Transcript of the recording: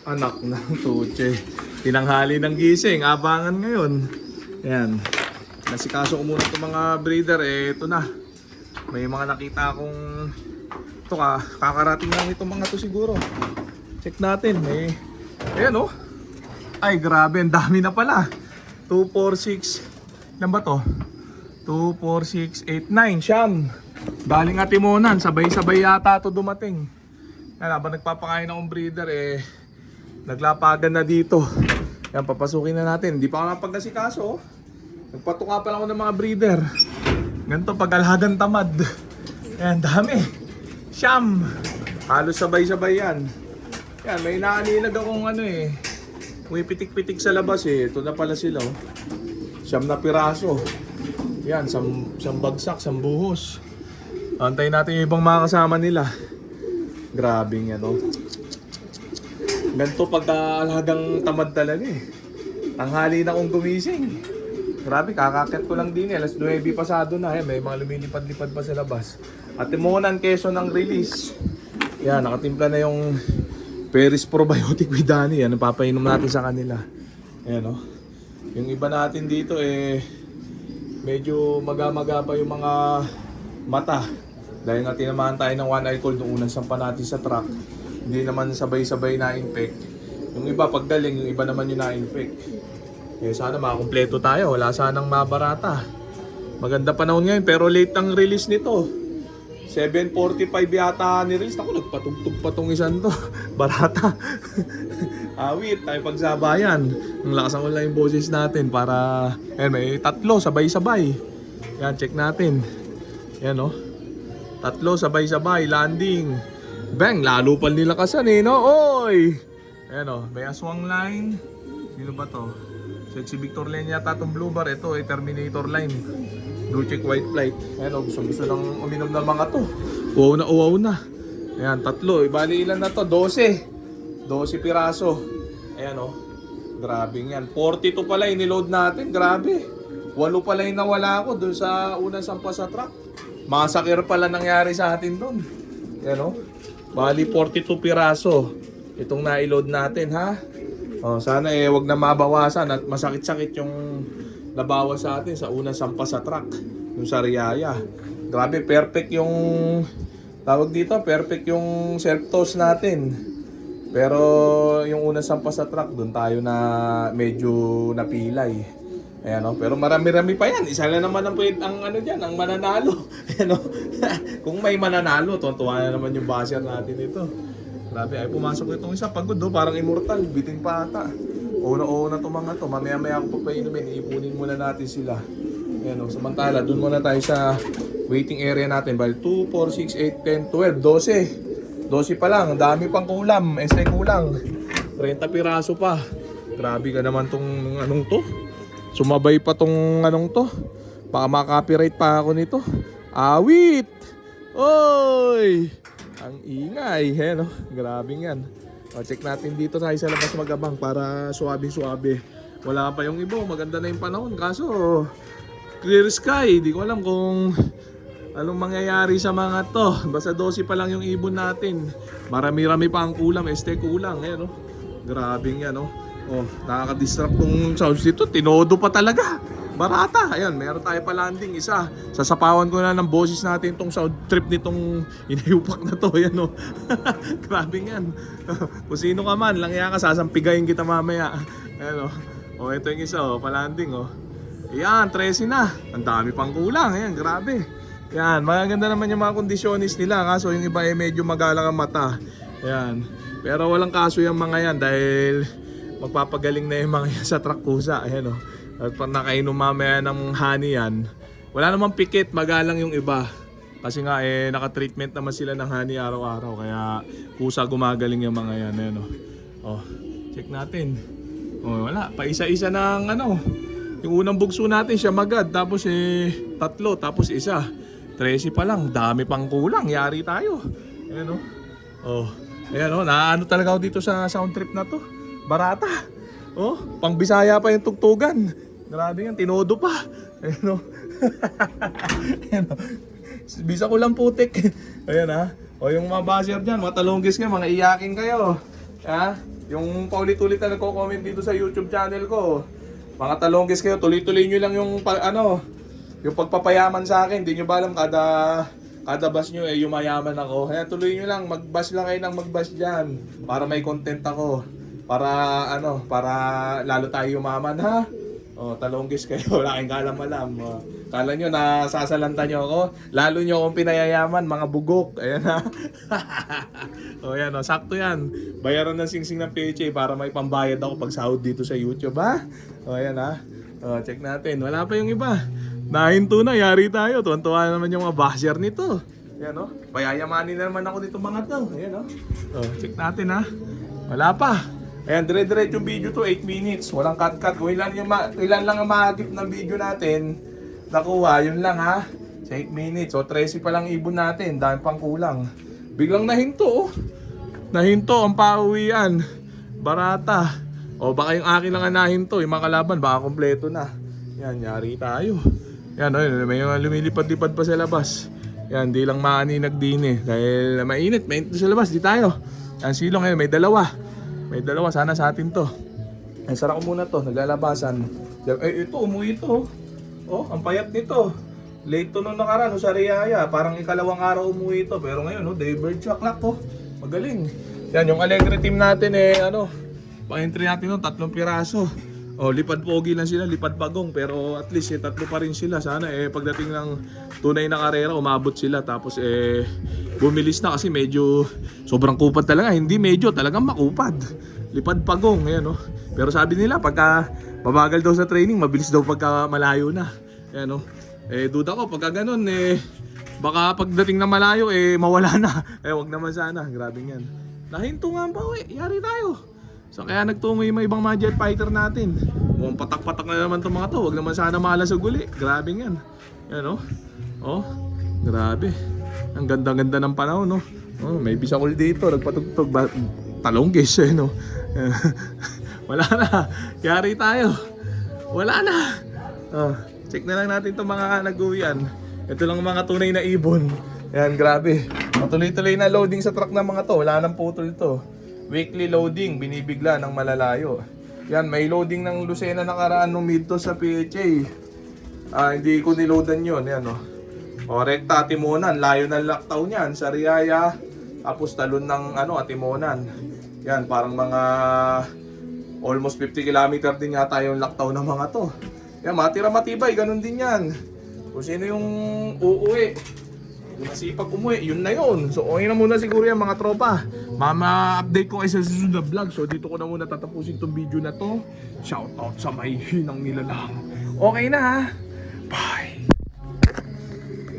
Anak ng tuche. Tinanghali ng gising. Abangan ngayon. Ayan. Nasikaso ko muna itong mga breeder. Ito na. May mga nakita akong ito kakarating lang itong mga to siguro. Check natin. Ayan oh. Ay grabe. Ang dami na pala. 2, 4, 6. Ilan ba to? 2, 4, 6, 8, 9. Siyam. Galing Atimonan. Sabay-sabay yata ito dumating. Yan, habang nagpapakain akong breeder naglapagan na dito. Yan, papasukin na natin. Hindi pa ako napagkasikaso. Nagpatuka pa lang ako ng mga breeder. Ganito pag-alhagan tamad. Yan, dami. Siyam. Halos sabay-sabay yan. Yan, may naanilag akong may pitik-pitik sa labas Ito na pala sila Siyam na piraso. Yan, siyam bagsak, siyam buhos. Antayin natin yung ibang mga kasama nila. Grabing yan Ganito pagka-alhagang tamad talaga Tanghali na akong gumising. Grabe, kakakit ko lang din alas 9 pasado na may mga lumilipad-lipad pa sa labas. Atimonan, Quezon ang release. Yan, nakatimpla na yung Peris Probiotic with Danny. Yan, papainom natin sa kanila. Ayan Yung iba natin dito medyo maga-maga pa yung mga mata. Dahil nga tinamaan tayo ng one eye cold nung unang sampa natin sa truck. Hindi naman sabay-sabay na-infect. Yung iba pagdaling, yung iba naman yung na-infect. Sana makakumpleto tayo. Wala sanang mabarata. Maganda panahon ngayon pero late ang release nito. 7:45 yata ni-release. Ako nagpatugtog pa tong isan to. Barata. Awit, tayo pagsabayan. Ang lakasan ko lang yung boses natin para may tatlo sabay-sabay. Yan, check natin. Yan tatlo sabay-sabay, landing. Bang, lalo pa nilakasan Oy! Ayan may aswang line. Sino ba to? Sexy Victor line yata itong blue bar. Ito Terminator line. Blue check white flight. Ayan gusto nang uminom ng mga to. Uwaw na. Ayan, tatlo. Ibali ilan na to? 12 piraso. Ayan Grabing yan. 42 pala iniload natin. Grabe. 8 pala yung nawala ako dun sa unang sampa sa truck. Massacre pala nangyari sa atin dun. Ayan Bali 42 piraso. Itong na-load natin sana wag na mabawasan at masakit-sakit yung nabawas sa atin sa unang sampa sa truck. Yung sa Riyaya. Grabe, perfect yung tawag dito, perfect yung self-toss natin. Pero yung unang sampa sa truck, doon tayo na medyo napilay. Ayan pero marami-rami pa yan. Isa lang naman ang dyan, ang mananalo. Kung may mananalo, tuwa na naman yung basher natin ito. Grabe, ay pumasok itong isa. Pagod parang immortal, biting pa ata. Una-una itong mga to. Mamaya-maya ako papainumin, iipunin muna natin sila. Ayan samantala, doon muna tayo sa waiting area natin. Bali 2, 4, 6, 8, 10, 12. 12 pa lang, dami pang kulam. Kulang. 30 piraso pa. Grabe ka naman tong to. Sumabay pa tong to. Baka maka-copyright pa ako nito. Awit! Oy! Ang ingay. Grabe yan. Check natin dito tayo sa labas magabang para suabe-suabe. Wala pa yung iba. Maganda na yung panahon. Kaso, clear sky. Di ko alam kung anong mangyayari sa mga to. Basta 12 pa lang yung ibon natin. Marami-rami pa ang kulam. Kulang. Grabing yan nakaka-distract tong sounds dito. Tinodo pa talaga. Barata. Ayan, meron tayo pa landing isa. Sasapawan ko na ng boses natin tong sound trip nitong inayupak na to. Ayan Grabe yan. Kung sino ka man, langya ka, sasampigayin kita mamaya. Ayan ito yung isa palanding Ayan, 13 na. Ang dami pang kulang. Ayan, grabe. Ayan, magaganda naman yung mga kondisyonis nila. Kaso yung iba medyo magalang ang mata. Ayan. Pero walang kaso yung mga yan dahil magpapagaling na yung mga yan sa truck kusa. Ayan At pag nakainom mamaya ng honey yan, wala namang pikit, magalang yung iba. Kasi nga naka-treatment naman sila ng honey araw-araw. Kaya kusa gumagaling yung mga yan. Ayan check natin. Wala, pa isa-isa ng yung unang bugso natin siya magad. Tapos tatlo, tapos isa. 13 pa lang, dami pang kulang. Yari tayo. Ayan ayan naano talaga ako dito sa sound trip na to. Barata. Pang Bisaya pa yung tugtugan. Grabe yan, tinodo pa. Ayan Bisa ko lang putik. Ayan yung mga basher dyan, mga talunggis nga, mga iyakin kayo. Yung paulit-ulit na nagko-comment dito sa YouTube channel ko. Mga talonggis kayo, tuloy-tuloy nyo lang yung yung pagpapayaman sa akin. Hindi nyo ba alam kada bash nyo yumayaman ako. Kaya tuloy nyo lang, mag-bash lang kayo ng mag-bash dyan. Para may content ako. Para lalo tayo yumaman ha. Talonggis kayo, wala kayong kalam-alam. Kala nyo na sasalanta nyo ako. Lalo nyo akong pinayayaman, mga bugok. Ayan ha. Ayan sakto yan. Bayaran ng singsing ng PHA para may pambayad ako pag sahod dito sa YouTube ha. Ayan ha. Check natin. Wala pa yung iba. Nahinto na, yari tayo. Tuwan-tuwa naman yung mga basher nito. Ayan payayamanin na naman ako dito mga to. Ayan check natin ha. Wala pa. Ayan, dire-diretso yung video to, 8 minutes. Walang cut-cut. Kung ilan lang ang mahagip ng video natin, nakuha, yun lang ha. Sa 8 minutes. 13 pa lang ibon natin. Dahil pang kulang. Biglang nahinto Nahinto ang pauwian. Barata. Baka yung akin lang ang nahinto. Yung mga kalaban, baka kompleto na. Yan, yari tayo. Yan, may mga lumilipad-lipad pa sa labas. Yan, di lang maaninag din Dahil mainit sa labas, di tayo. Yan, silong ngayon, may dalawa, sana sa atin to. Sara ko muna to, naglalabasan. Ito, umuwi ito. Ang payat nito. Late to nung nakaraan, sa Riyaya. Parang ikalawang araw umuwi ito. Pero ngayon, daybird siya, clock magaling. Yan, yung Alegre team natin pang-entry natin 3 piraso. Lipad pogi lang sila, lipad bagong. Pero at least 3 pa rin sila. Sana pagdating ng tunay na karera, umabot sila. Tapos bumilis na kasi medyo sobrang kupad talaga. Hindi medyo, talagang makupad. Lipad pagong, ayan Pero sabi nila, pagka mabagal daw sa training, mabilis daw pagka malayo na. Ayan duda ko, pagka ganun, baka pagdating na malayo, mawala na. Wag naman sana, grabe yan. Nahinto nga ba, yari tayo. So kaya nagtungo yung ibang mga jet fighter natin. Mukhang patak-patak na naman itong mga to. Wag naman sana malasag uli. Grabe yan. Ayan grabe. Ang ganda-ganda ng panahon may bisakol dito. Nagpatugtog. Talonggis Wala na. Yari tayo. Wala na. Check na lang natin itong mga nag-uwian. Ito lang mga tunay na ibon. Ayan, grabe. Matuloy-tuloy na loading sa truck ng mga to. Wala nang putol to. Weekly loading, binibigla ng malalayo. Yan, may loading ng Lucena nakaraan nung midto sa PHA. Hindi ko niloadan yun. Yan rekta Atimonan, layo ng laktaw niyan sa Riyaya. Tapos talon ng Atimonan. Yan, parang mga almost 50 km din yata yung laktaw ng mga to. Yan, matira matibay, ganun din yan. Kung sino yung uuwi, yung masipag umuwi, yun na yun. So okay na muna siguro yan mga tropa. Mama-update ko kayo sa susunod na vlog. So dito ko na muna tatapusin tong video na to. Shoutout sa may hinang nilalang. Okay na ha.